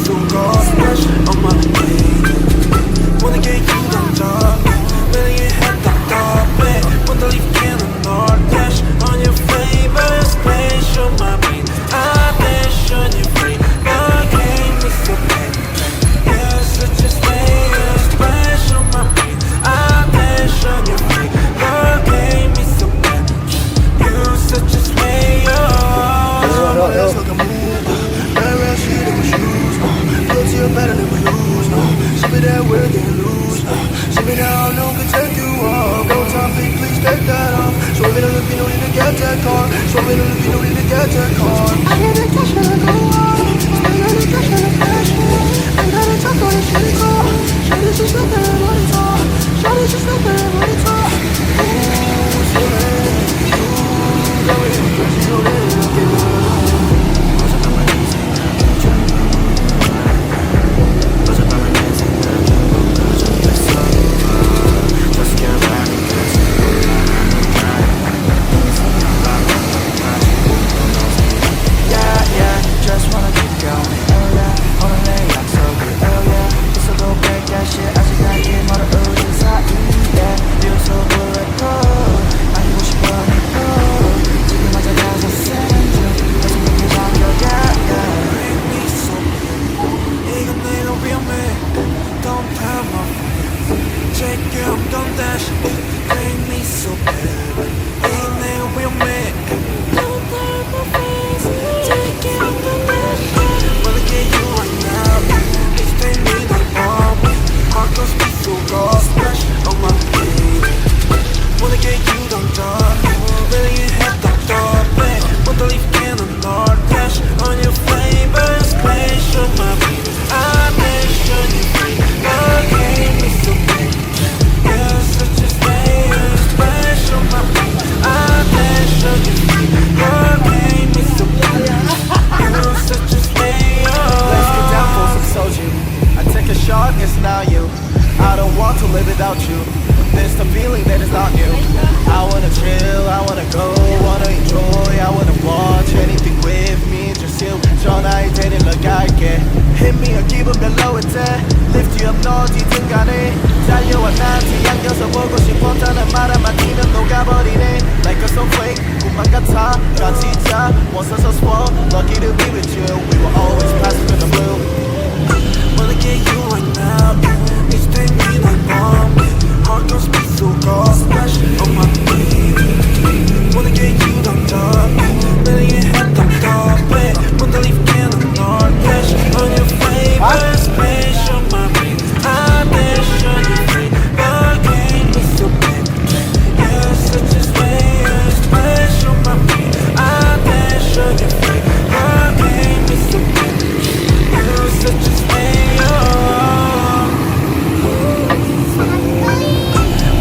미소가 splash on my face. wanna get you down up, 매일 답답해. wanna leave cannon or dash on your favorite splash on my brain. I dash on your brain, my game is so bad. You're such a slayer, splash on my brain. I dash on your brain, my game is so bad. You're such a slayer. Better than we lose, Show me that we're getting loose, Show me that I know can take you off. No time, please take that off. Show me the look, you don't need to get that car. Show me the look, you don't need to get that car. I need the cash when I go out, spend all the cash when I cash out. I gotta talk all the shit talk. Show this is nothing I wanna talk. Show this is nothing I wanna talk. Ooh, so late, ooh, got me crazy, so late, I'll give it up. Just wanna keep going, oh yeah. 오늘 내 약속이, oh yeah. 있어도 break shit 아직까지 멀어 우리 사이에. 비웃어 불러도 아니고 싶어니까 지금 맞아 가서 세는 중 계속 그렇게 잠겨, yeah, yeah. Bring me so bad, 이건 내가 위험해. Don't have my face, check it, I'm gonna dash it. Bring me so bad, 이건 내가 위험해. Don't have my face, check it, I'm gonna dash it. Wanna get you right now, please take me that bomb. Heart goes beat so raw, splash on my feet. Wanna get you down dark, really you have that dark back. Wanna leave cannon or dash on your favorite splash on my feet. I dash on your feet, my game is so big. You're such a slayer, splash on my feet. I dash on your feet, my game is so big. You're such a slayer. Let's get down for some soju. I take a shot, it's not you. I don't want to live without you. There's the feeling that it's not you. I wanna chill, I wanna go, wanna enjoy, I wanna watch anything with me. Just you, 전화에 데리러 갈게. Hit me or give them the lower 때 Lift you up 너 어디든 간에 달려와 나한테 안겨서 보고 싶었다는 말 한마디면 녹아버리네. Like a snowflake, 꿈만 같아 같이 자 Once I so swell, lucky to be with you. We were always passing in the blue. Wanna get you right now, it's take me like bomb. Heart goes beat so raw, splash on my feet. Wanna get you down dark, really you have that dark back. Wanna leave cannon or dash on your favorite splash on my feet. I dash on your feet, my game is so bad. You're such a slayer, splash on my feet. I dash on your feet, my game is so bad. You're such a slayer.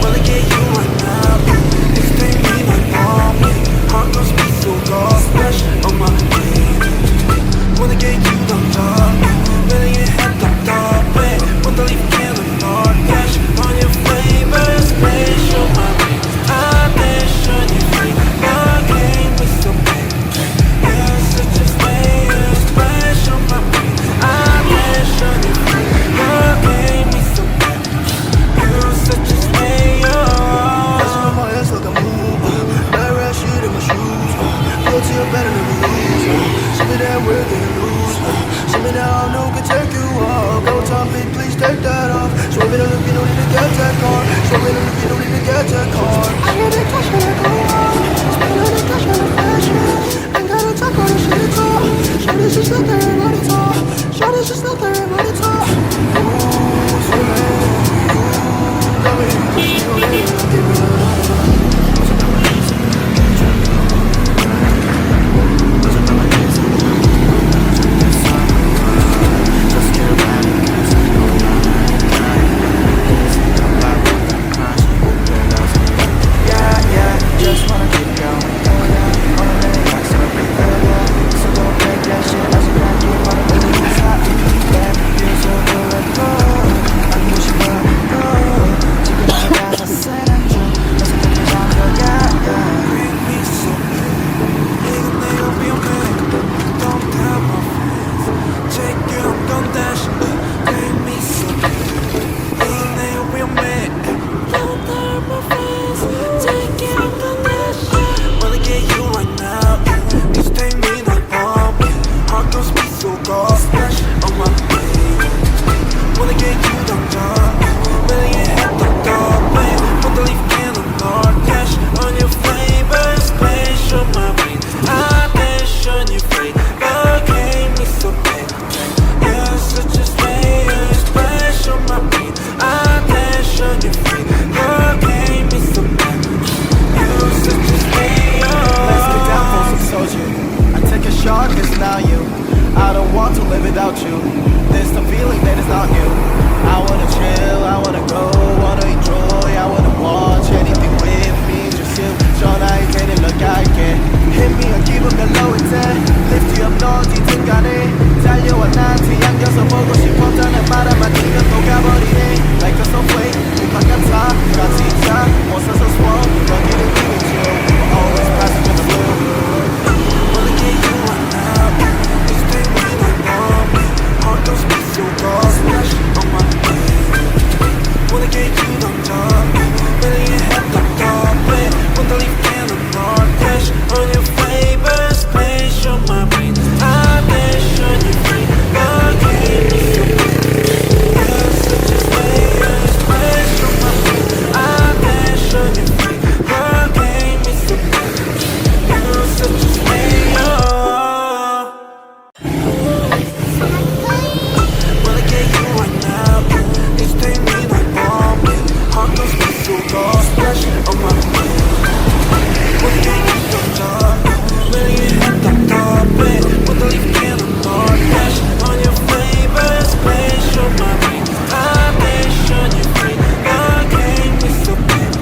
Wanna get you right now, it's take me like bomb. Heart goes beat so raw, splash on my feet. Wanna get you down dark, really you have that dark back. Wanna leave cannon or dash on your favorite splash on my feet. I dash on your feet, my game is so bad. You're such a slayer, splash on my feet. I dash on your feet, my game is so bad. You're such a slayer. Dancing on my ass like a move. That red shit in my shoes. Guilty or better than we lose. Show me that we're getting loose. Show me that I know can take you off. No time, please take that off. Show me the look, you don't need to get that car. Show me the look, you don't need to get that car. I need the cash when I go out, spend all the cash when I cash out. I gotta talk all the shit talk. Show this is nothing I wanna talk. Show this is nothing I wanna talk. Ooh, so late, ooh, got me crazy, so late, I'll give it up. Just wanna keep going, oh yeah. Only like so, oh yeah. So don't break that shit, I should not keep on the dash. Take me so bad. They will make. Don't hurt my face. Take it on the dash. Wanna get you right now. This take me not bomb. Heart goes me so cold. Splash on my way. Wanna get you down, down. Really hit the door, babe. Want to leave in the north. Dash on your flavor. Splash on my brain. I dash on your face. Okay, me so bad. You're such a slayer. Splash on my brain. I dash on your face. Okay, me so bad. You're such a slayer. Let's get down for some soju. I take a shot, it's not you. I don't want to live without you. There's the feeling that is not new. I wanna chill, I wanna go, wanna enjoy, I wanna watch anything with me. Just you, 전화할 때는 너갈게. Hit me or give up the low intent. Lift you up, 너 어디든 간에 달려와 나한테 안겨서 보고 싶었다는 말 한마디가 녹아버리네. Like a snowflake, 음악 같아, 나 진짜 못 사서 swell. 여기를 be with you, we will always pass through the blue. Wanna get you right now. This take me like bomb. Heart goes me so cold. Splash on my way. Wanna get you down, down. Really hit the door, babe. Want to leave in the north. Dash on your flavor. Splash on my brain. I dash on your feet. Okay, me so bad. You're such a slayer. Splash on my brain. I dash on your feet. Okay, me so bad. You're such a slayer. Wanna get you right now. This take me like bomb. Heart goes me so cold. Splash on my way. Wanna get you down, down. Really hit the door, babe. Want to leave in the north. Dash on your flavor. Splash on my brain. I dash on your feet. Okay, me so bad.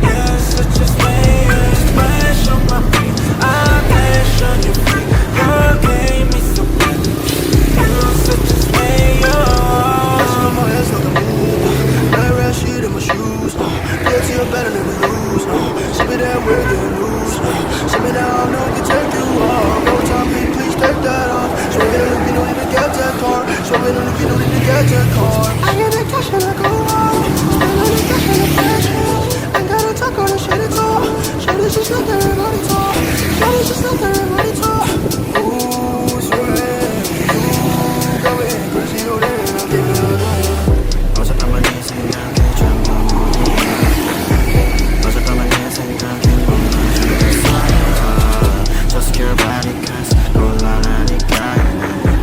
You're such a slayer. Splash on my brain. I dash on your feet. Okay, me so bad. You're such a slayer. Dancing on my hands like a move. Red red shit in my shoes. Guilty or better never lose. Sepeda, we're getting loose. Sepeda, I know we can take you off. Go top me, please take that off. Show me that we don't even get that car. Show me that we don't even get that car. I get that cash and I go out. I know the cash and the cash. Ain't gotta talk all the shit it's all. Shit is just not there and money talk. Shit is just not there and money talk. Ooh, swear. Ooh, go ahead, crazy over there and I'll give it a go. 어젯밤만 네 생각에 잠도 못 이어. 어젯밤만 내 생각에 못 잊었어. Just your body cause 곤란하니까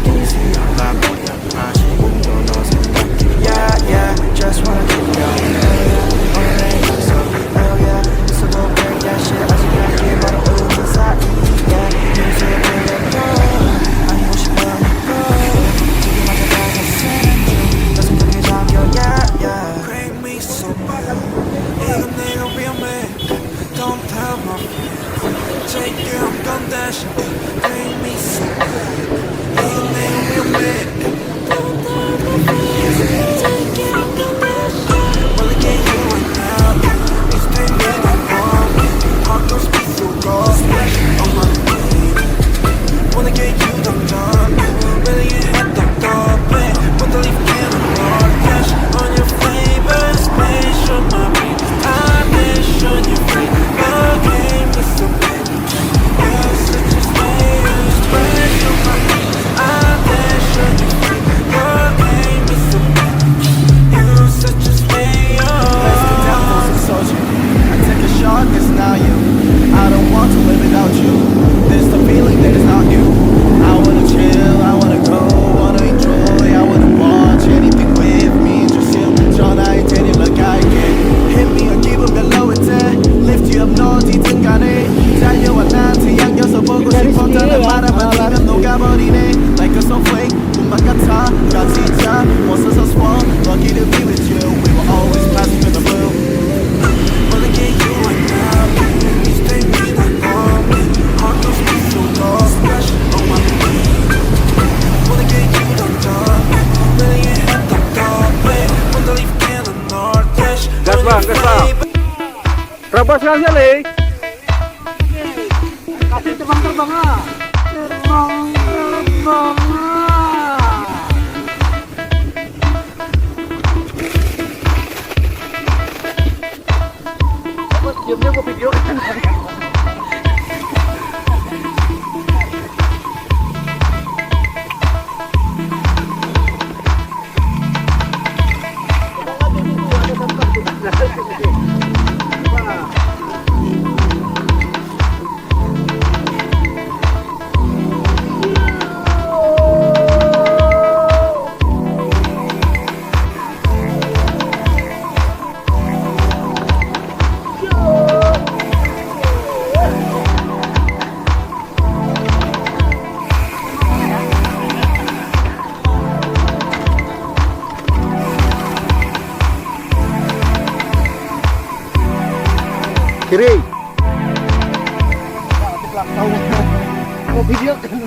easy 바보야 아직도 너 생각해. Yeah yeah just wanna keep going. Oh yeah 오늘 약속. Oh yeah 있어도 break that shit 아직까지 멀어오는 사이에 music 그래도 아니고 싶으니까 지금마저 다시 쓰는 중 너 생각에 잠겨 yeah yeah. Break me so bad. 이건 내가 위험해. Don't tell my friends. Take you I'm gon' dash. Break me so bad. 이건 내가 위험해. Don't tell my friends. Take you I'm gon' dash. Wanna get you right now. This take me like bomb. Heart goes me so cold. Splash on my way. Wanna get you down, down. Really hit the door, babe. Want to leave in the north. Dash on your flavor. Splash on my brain. I dash on your feet. Okay, me so bad. You're such a slayer. Splash on my brain. I dash on your feet. Okay, me so bad. You're such a slayer. Let's get down for some soju. I take a shot, it's not you. I don't want to live without you. There's the feeling that is not you. I wanna chill, I wanna go, wanna enjoy, I wanna watch anything with me. Just you, 전화할 때는 너갈게. Hit me or give up the low intent. Lift you up, 너 어디든 간에 달려와 나한테 안겨서 보고 싶었다는 말 한마디면 녹아버리네. Like a snowflake, 음악 같아, 나 진짜 못 사서 swell. Lucky to be with you, we will always pass through the blue. Wanna get you right now. This take me like bomb. Heart goes me so cold. Splash on my way. Wanna get you down, down. Really hit the door, babe. Want to leave in the north. Dash on your flavor. Terabas sekali ya, Le. Kasih terbang-terbang lah. Terbang-terbang lah. kiri. Mau video kan?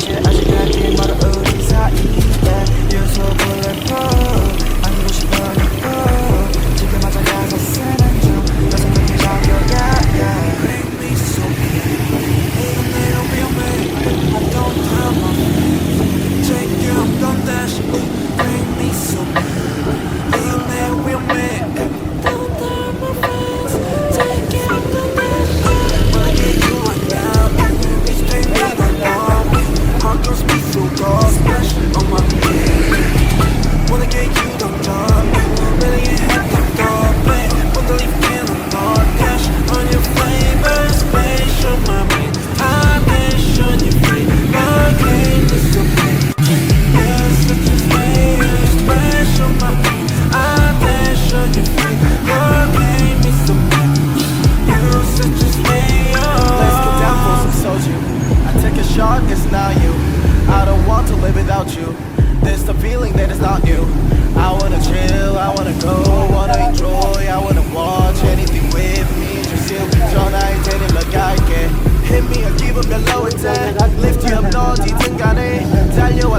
Shit, I should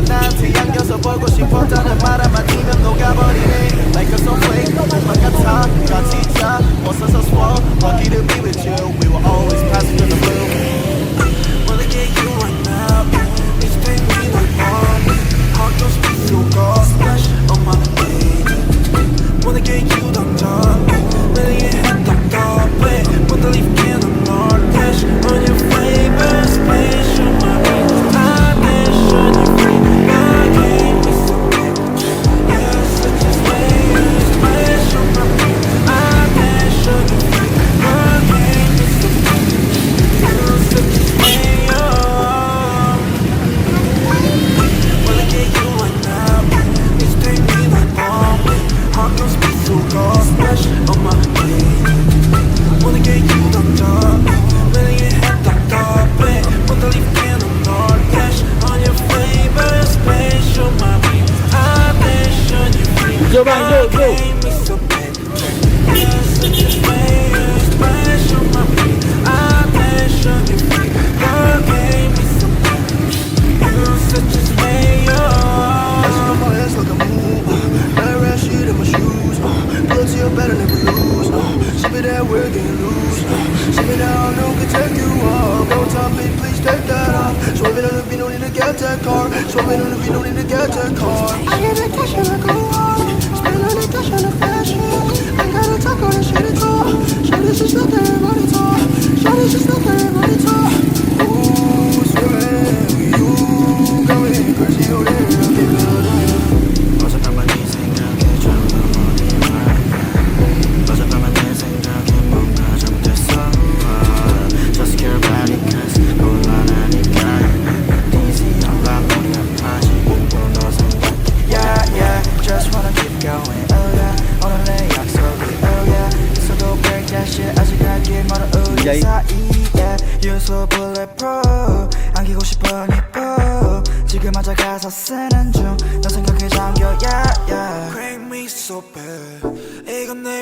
나한테 안겨서 보고 싶었다는 말 한마디면 녹아버리네 Like a snowflake 몸만 같아 같이 자 벗어서 swell Lucky to be with you We were always passing through the blue Wanna get you right now It's been me like one Heart goes beat so cold Splash on my baby Wanna get you 당장 Really head up way Wanna leave can on our dash On your favorite space Show my beat Attention you free My game is so big Yeah, such a space Splash on my beat Attention you free My game is so big Yeah, such a space Wanna get you right now It's take me like bomb Heart goes beat so cold Splash on my beat Wanna get you dumped up Really get head dumped up Wanna leave can on our dash On your favorite space Show my beat Attention you free Go back, go, go. My game is so big Yeah, such a space Splash on my beat Attention you free My game is so big Yeah, such a space Dancing on my ass like a move Got red shit in my shoes Blood to your better never lose Ship it that we're getting loose Ship it out, no can take you off Go top it, please take that off Swerve it on the beat, no need to get that car Swerve it on the beat, no need to get that car I get that cash and I go hard Spend on the cash on the fashion I gotta talk on the shit at all Shawty's just not there, body talk Shawty's just not there, body talk Ooh, swear you got me crazy out there, I can't go down 어젯밤만 네 생각에 잠도 못 이만 어젯밤만 내 생각에 뭔가 잘못됐어 Just care about it cause 곤란하니까 Easy on my 머리 아파 지금도 너 생각해 Yeah yeah just wanna keep going oh yeah 오늘 내 약속이 oh yeah 있어도 break shit 아직 갈 길 멀어 우리 BINJAI. 사이에 You're so bulletproof 안기고 싶어 니뽀 지금 앉아 가사 쓰는 중 너 생각에 잠겨 yeah yeah Crank me so bad 이건 내